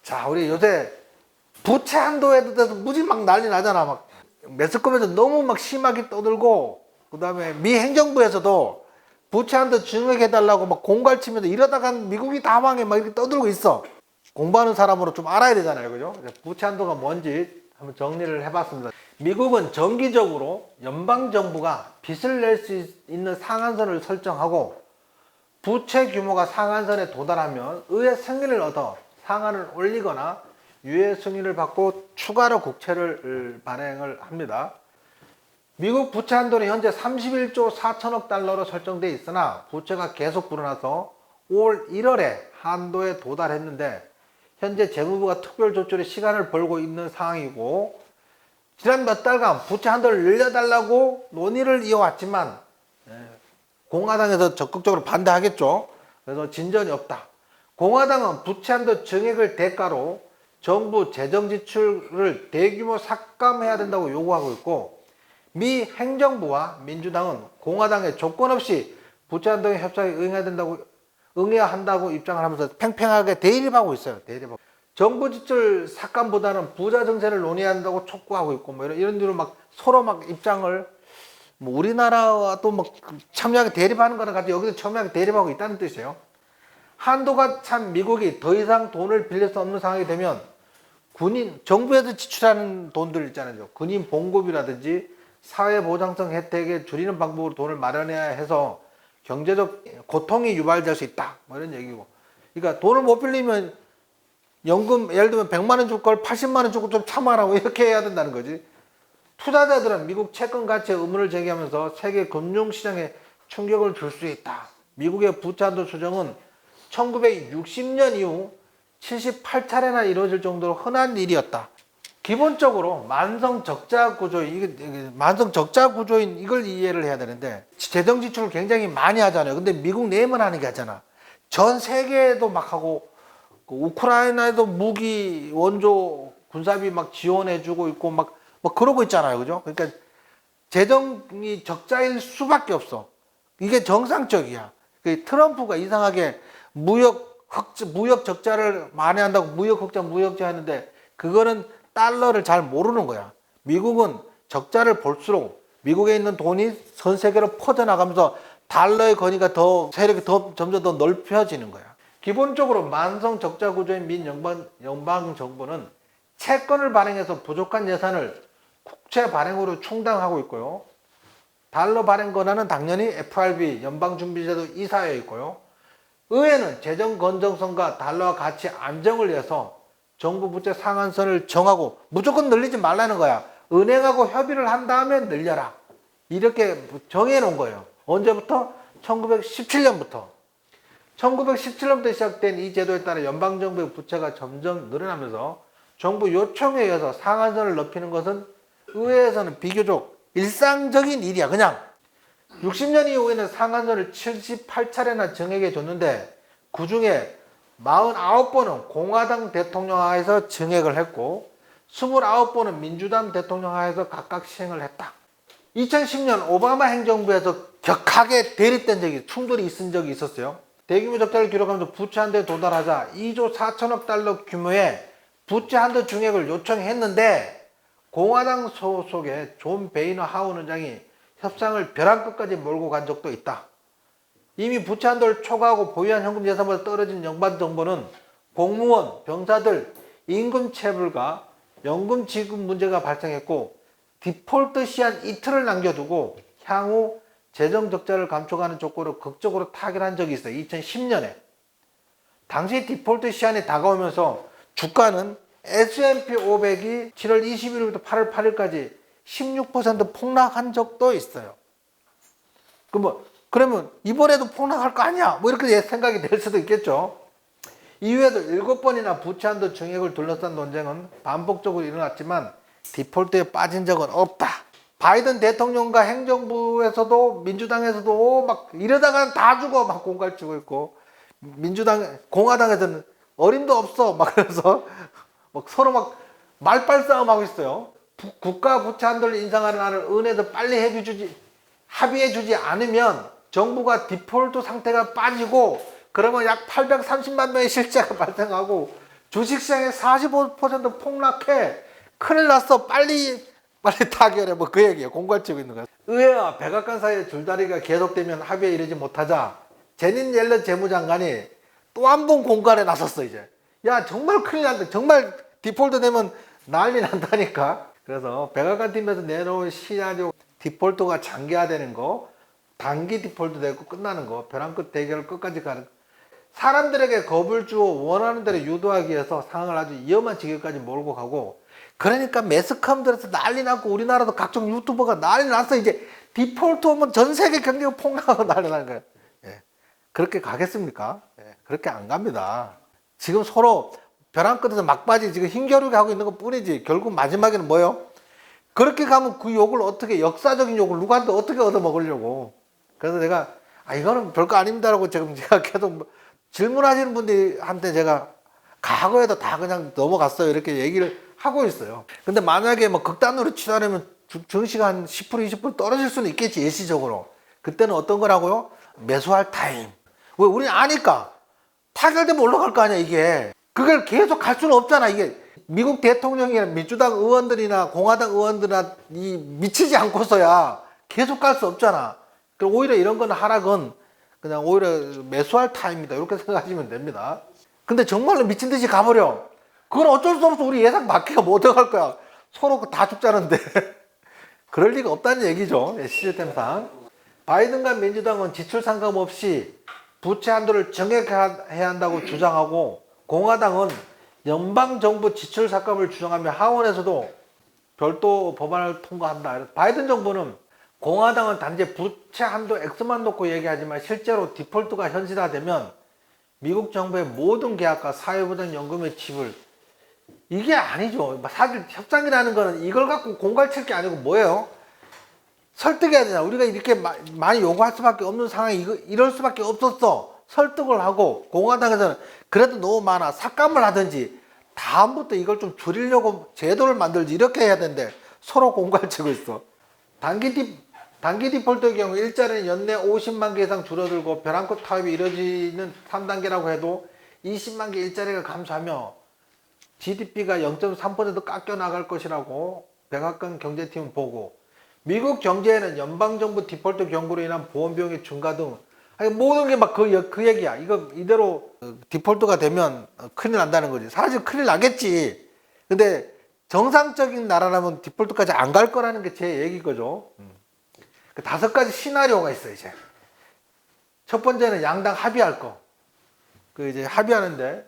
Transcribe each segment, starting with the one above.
자, 우리 요새 부채 한도에 대해서 무지 막 난리 나잖아. 막 매스컴에서 너무 막 심하게 떠들고, 그 다음에 미 행정부에서도 부채 한도 증액해달라고 막 공갈치면서 이러다가 미국이 다 망해 막 이렇게 떠들고 있어. 공부하는 사람으로 좀 알아야 되잖아요, 그죠? 부채 한도가 뭔지 한번 정리를 해봤습니다. 미국은 정기적으로 연방정부가 빚을 낼 수 있는 상한선을 설정하고, 부채 규모가 상한선에 도달하면 의회 승인을 얻어 상한을 올리거나 유예 승인을 받고 추가로 국채를 발행을 합니다. 미국 부채 한도는 현재 31조 4천억 달러로 설정되어 있으나 부채가 계속 불어나서 올 1월에 한도에 도달했는데, 현재 재무부가 특별 조치로 시간을 벌고 있는 상황이고, 지난 몇 달간 부채 한도를 늘려달라고 논의를 이어왔지만 공화당에서 적극적으로 반대하겠죠. 그래서 진전이 없다. 공화당은 부채 한도 증액을 대가로 정부 재정 지출을 대규모 삭감해야 된다고 요구하고 있고, 미 행정부와 민주당은 공화당의 조건 없이 부채 한도 협상에 응해야 한다고 입장을 하면서 팽팽하게 대립하고 있어요. 대립하고. 정부 지출 삭감보다는 부자 증세를 논의한다고 촉구하고 있고, 뭐 이런 뒤로 막 서로 막 입장을, 뭐 우리나라와 또 막 첨예하게 대립하는 거랑 같이 여기서 첨예하게 대립하고 있다는 뜻이에요. 한도가 참 미국이 더 이상 돈을 빌릴 수 없는 상황이 되면 정부에서 지출하는 돈들 있잖아요. 군인 봉급이라든지 사회보장성 혜택에 줄이는 방법으로 돈을 마련해야 해서 경제적 고통이 유발될 수 있다. 뭐 이런 얘기고. 그러니까 돈을 못 빌리면 연금, 예를 들면 100만 원 줄 걸 80만 원 주고 좀 참아라고 이렇게 해야 된다는 거지. 투자자들은 미국 채권 가치에 의문을 제기하면서 세계 금융시장에 충격을 줄 수 있다. 미국의 부채 한도 조정은 1960년 이후 78차례나 이루어질 정도로 흔한 일이었다. 기본적으로 만성 적자 구조인 이걸 이해를 해야 되는데, 재정 지출을 굉장히 많이 하잖아요. 근데 미국 내만 하는 게 아니잖아. 전 세계에도 막 하고, 우크라이나에도 무기, 원조, 군사비 막 지원해주고 있고 막 그러고 있잖아요. 그죠? 그러니까 재정이 적자일 수밖에 없어. 이게 정상적이야. 트럼프가 이상하게 무역 적자를 만회한다고 무역 흑자 하는데, 그거는 달러를 잘 모르는 거야. 미국은 적자를 볼수록 미국에 있는 돈이 전 세계로 퍼져나가면서 달러의 권위가 세력이 점점 더 넓혀지는 거야. 기본적으로 만성 적자 구조인 민 연방 정부는 채권을 발행해서 부족한 예산을 국채 발행으로 충당하고 있고요. 달러 발행 권한은 당연히 FRB 연방준비제도 이사에 있고요. 의회는 재정 건전성과 달러와 가치 안정을 위해서 정부 부채 상한선을 정하고, 무조건 늘리지 말라는 거야. 은행하고 협의를 한 다음에 늘려라. 이렇게 정해놓은 거예요. 언제부터? 1917년부터. 1917년부터 시작된 이 제도에 따라 연방정부의 부채가 점점 늘어나면서 정부 요청에 의해서 상한선을 높이는 것은 의회에서는 비교적 일상적인 일이야. 그냥 60년 이후에는 상한선을 78차례나 정액해 줬는데, 그 중에 49번은 공화당 대통령 하에서 정액을 했고 29번은 민주당 대통령 하에서 각각 시행을 했다. 2010년 오바마 행정부에서 격하게 충돌이 있은 적이 있었어요. 대규모 적자를 기록하면서 부채 한도에 도달하자 2조 4천억 달러 규모의 부채 한도 증액을 요청했는데, 공화당 소속의 존 베이너 하원 의장이 협상을 벼랑 끝까지 몰고 간 적도 있다. 이미 부채 한도를 초과하고 보유한 현금 예산보다 떨어진 연방 정부는 공무원, 병사들 임금 체불과 연금 지급 문제가 발생했고, 디폴트 시한 이틀을 남겨두고 향후 재정 적자를 감축하는 조건으로 극적으로 타결한 적이 있어요. 2010년에. 당시 디폴트 시한이 다가오면서 주가는 S&P 500이 7월 20일부터 8월 8일까지 16% 폭락한 적도 있어요. 그러면 이번에도 폭락할 거 아니야? 뭐 이렇게 생각이 될 수도 있겠죠. 이후에도 7번이나 부채 한도 증액을 둘러싼 논쟁은 반복적으로 일어났지만 디폴트에 빠진 적은 없다. 바이든 대통령과 행정부에서도 민주당에서도 막 이러다가 다 죽어 막 공갈치고 있고, 공화당에서는 어림도 없어 막 그래서 막 서로 막 말빨 싸움하고 있어요. 국가 부채 한도를 인상하는 안을 은행에서 빨리 합의해주지 않으면 정부가 디폴트 상태가 빠지고, 그러면 약 830만 명의 실제가 발생하고 주식시장에 45% 폭락해. 큰일 났어. 빨리 타결해. 뭐 그 얘기예요. 공갈치고 있는 거예요. 의회와 백악관 사이의 줄다리기가 계속되면 합의에 이르지 못하자 제닛 옐런 재무장관이 또 한 번 공갈에 나섰어 이제. 야 정말 큰일 난다. 정말 디폴트 되면 난리 난다니까. 그래서 백악관 팀에서 내놓은 시나리오 디폴트가 장기화되는 거, 단기 디폴트 되고 끝나는 거, 벼랑 끝 대결을 끝까지 가는 거. 사람들에게 겁을 주어 원하는 대로 유도하기 위해서 상황을 아주 위험한 지경까지 몰고 가고, 그러니까 매스컴들에서 난리 났고 우리나라도 각종 유튜버가 난리 났어. 이제 디폴트 오면 전 세계 경제가 폭락하고 난리 나는 거예요. 예. 그렇게 가겠습니까? 예. 그렇게 안 갑니다. 지금 서로 벼랑 끝에서 막바지 지금 힘겨루게 하고 있는 것 뿐이지 결국 마지막에는 뭐예요? 그렇게 가면 그 욕을 어떻게, 역사적인 욕을 누구한테 어떻게 얻어먹으려고. 그래서 내가 이거는 별거 아닙니다라고 지금 제가 계속 질문하시는 분들한테 제가 과거에도 다 그냥 넘어갔어요 이렇게 얘기를 하고 있어요. 근데 만약에 뭐 극단으로 치달으면 증시가 한 10% 20% 떨어질 수는 있겠지 예시적으로. 그때는 어떤 거라고요? 매수할 타임. 왜? 우리는 아니까. 타결되면 올라갈 거 아니야 이게. 그걸 계속 갈 수는 없잖아 이게. 미국 대통령이나 민주당 의원들이나 공화당 의원들이나 미치지 않고서야 계속 갈 수 없잖아. 그럼 오히려 이런 건 하락은 그냥 오히려 매수할 타임이다 이렇게 생각하시면 됩니다. 근데 정말로 미친 듯이 가버려. 그건 어쩔 수 없어. 우리 예상 맞기가 못 들어갈 거야. 서로 다 죽자는데. 그럴 리가 없다는 얘기죠. 시스템상. 바이든과 민주당은 지출 상관없이 부채 한도를 정액해야 한다고 주장하고, 공화당은 연방정부 지출 삭감을 주장하며 하원에서도 별도 법안을 통과한다. 바이든 정부는 공화당은 단지 부채 한도 X만 놓고 얘기하지만 실제로 디폴트가 현실화되면 미국 정부의 모든 계약과 사회보장연금의 지불, 이게 아니죠. 사실 협상이라는 거는 이걸 갖고 공갈 칠 게 아니고 뭐예요? 설득해야 되잖아. 우리가 이렇게 많이 요구할 수밖에 없는 상황이 이럴 수밖에 없었어. 설득을 하고, 공화당에서는 그래도 너무 많아. 삭감을 하든지 다음부터 이걸 좀 줄이려고 제도를 만들지 이렇게 해야 되는데 서로 공갈 치고 있어. 단기 디폴트의 경우 일자리는 연내 50만 개 이상 줄어들고 벼랑 끝 타협이 이뤄지는 3단계라고 해도 20만 개 일자리가 감소하며 GDP가 0.3% 깎여 나갈 것이라고 백악관 경제팀은 보고, 미국 경제에는 연방정부 디폴트 경고로 인한 보험비용의 증가 등 모든 게 막 그 얘기야. 이거 이대로 디폴트가 되면 큰일 난다는 거지. 사실 큰일 나겠지. 근데 정상적인 나라라면 디폴트까지 안 갈 거라는 게 제 얘기 거죠. 그 5가지 시나리오가 있어요, 이제. 첫 번째는 양당 합의할 거. 그 이제 합의하는데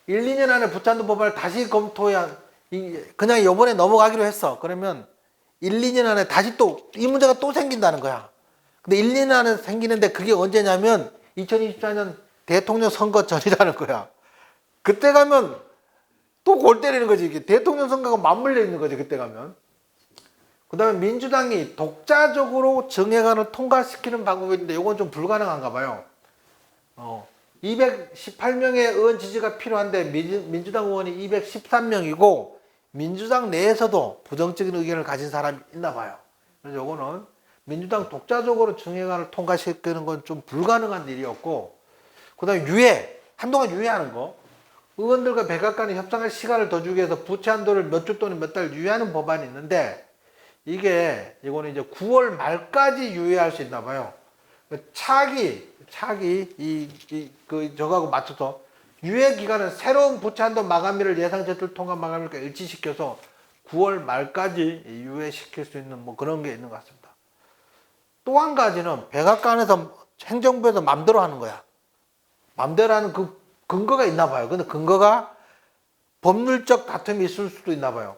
1, 2년 안에 부채한도 법안을 다시 검토해야, 그냥 이번에 넘어가기로 했어. 그러면 1, 2년 안에 다시 또 이 문제가 또 생긴다는 거야. 근데 1, 2년 안에 생기는데 그게 언제냐면 2024년 대통령 선거 전이라는 거야. 그때 가면 또 골 때리는 거지. 이게 대통령 선거가 맞물려 있는 거지, 그때 가면. 그 다음에 민주당이 독자적으로 정액안을 통과시키는 방법이 있는데 이건 좀 불가능한가 봐요. 218명의 의원 지지가 필요한데 민주당 의원이 213명이고 민주당 내에서도 부정적인 의견을 가진 사람이 있나 봐요. 그래서 이거는 민주당 독자적으로 정액안을 통과시키는 건 좀 불가능한 일이었고, 그 다음에 한동안 유예하는 거. 의원들과 백악관이 협상할 시간을 더 주기 위해서 부채 한도를 몇 주 또는 몇 달 유예하는 법안이 있는데 이거는 이제 9월 말까지 유예할 수 있나 봐요. 차기 저거하고 맞춰서 유예 기간은 새로운 부채 한도 마감일을 예상 제출 통과 마감일과 일치시켜서 9월 말까지 유예시킬 수 있는 뭐 그런 게 있는 것 같습니다. 또 한 가지는 백악관에서 행정부에서 맘대로 하는 거야. 맘대로 하는 그 근거가 있나 봐요. 근데 근거가 법률적 다툼이 있을 수도 있나 봐요.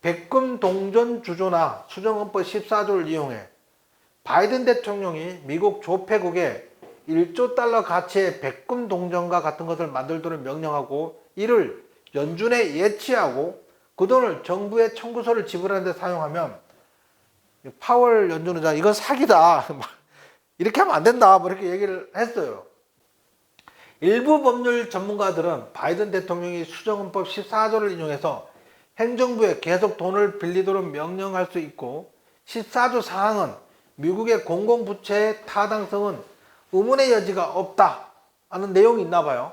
백금 동전 주조나 수정헌법 14조를 이용해 바이든 대통령이 미국 조폐국에 1조 달러 가치의 백금 동전과 같은 것을 만들도록 명령하고 이를 연준에 예치하고 그 돈을 정부의 청구서를 지불하는 데 사용하면 파월 연준 의장 이건 사기다. 이렇게 하면 안 된다. 뭐 이렇게 얘기를 했어요. 일부 법률 전문가들은 바이든 대통령이 수정헌법 14조를 인용해서 행정부에 계속 돈을 빌리도록 명령할 수 있고 14조 사항은 미국의 공공부채의 타당성은 의문의 여지가 없다 하는 내용이 있나 봐요.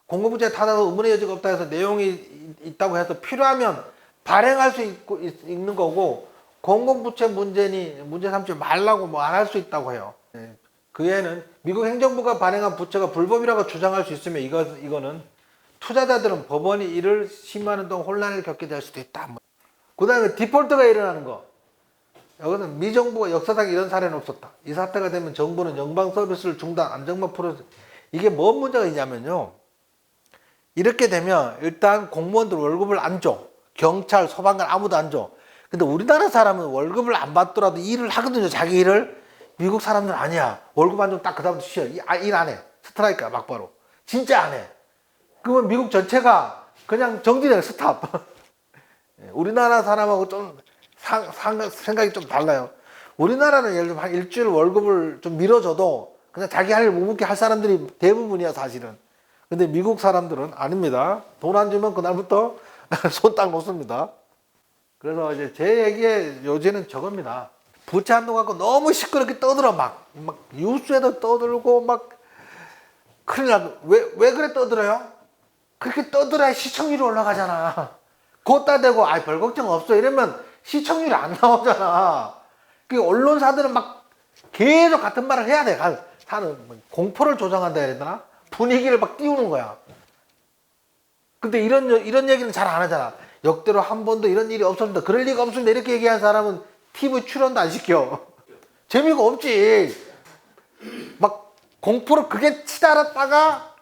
공공부채 타다가 의문의 여지가 없다 해서 내용이 있다고 해서 필요하면 발행할 수 있는 거고, 공공부채 문제 삼지 말라고 뭐 안 할 수 있다고 해요. 예. 그 외에는 미국 행정부가 발행한 부채가 불법이라고 주장할 수 있으면 이거는 투자자들은 법원이 이를 심의하는 동안 혼란을 겪게 될 수도 있다. 그 다음에 디폴트가 일어나는 거. 여기는 미 정부가 역사상 이런 사례는 없었다. 이 사태가 되면 정부는 연방 서비스를 중단, 안정만 풀어서. 이게 뭔 문제가 있냐면요. 이렇게 되면 일단 공무원들 월급을 안 줘. 경찰, 소방관 아무도 안 줘. 근데 우리나라 사람은 월급을 안 받더라도 일을 하거든요. 자기 일을. 미국 사람들은 아니야. 월급 안 주면 딱 그다음부터 쉬어. 일 안 해. 스트라이크야, 막바로. 진짜 안 해. 그러면 미국 전체가 그냥 정지돼요. 스탑. 우리나라 사람하고 좀 생각이 좀 달라요. 우리나라는 예를 들면 한 일주일 월급을 좀 밀어줘도 그냥 자기 할 일 묵묵히 할 사람들이 대부분이야, 사실은. 근데 미국 사람들은 아닙니다. 돈 안 주면 그날부터 손 딱 놓습니다. 그래서 이제 제 얘기의 요지는 저겁니다. 부채 한도 갖고 너무 시끄럽게 떠들어. 막 뉴스에도 떠들고 막 큰일 나고. 왜 그래 떠들어요? 그렇게 떠들어야 시청률이 올라가잖아. 그것다 대고 별 걱정 없어 이러면 시청률이 안 나오잖아. 그 언론사들은 막 계속 같은 말을 해야 돼. 공포를 조장한다 해야 되나? 분위기를 막 띄우는 거야. 근데 이런 얘기는 잘 안 하잖아. 역대로 한 번도 이런 일이 없었습니다. 그럴 리가 없습니다. 이렇게 얘기한 사람은 TV 출연도 안 시켜. 재미가 없지. 막 공포를 그게 치달았다가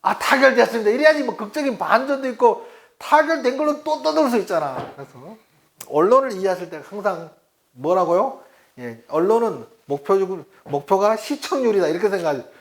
타결됐습니다. 이래야지 뭐 극적인 반전도 있고 타결된 걸로 또 떠들 수 있잖아. 그래서 언론을 이해하실 때 항상 뭐라고요? 예, 언론은 목표가 시청률이다 이렇게 생각하지.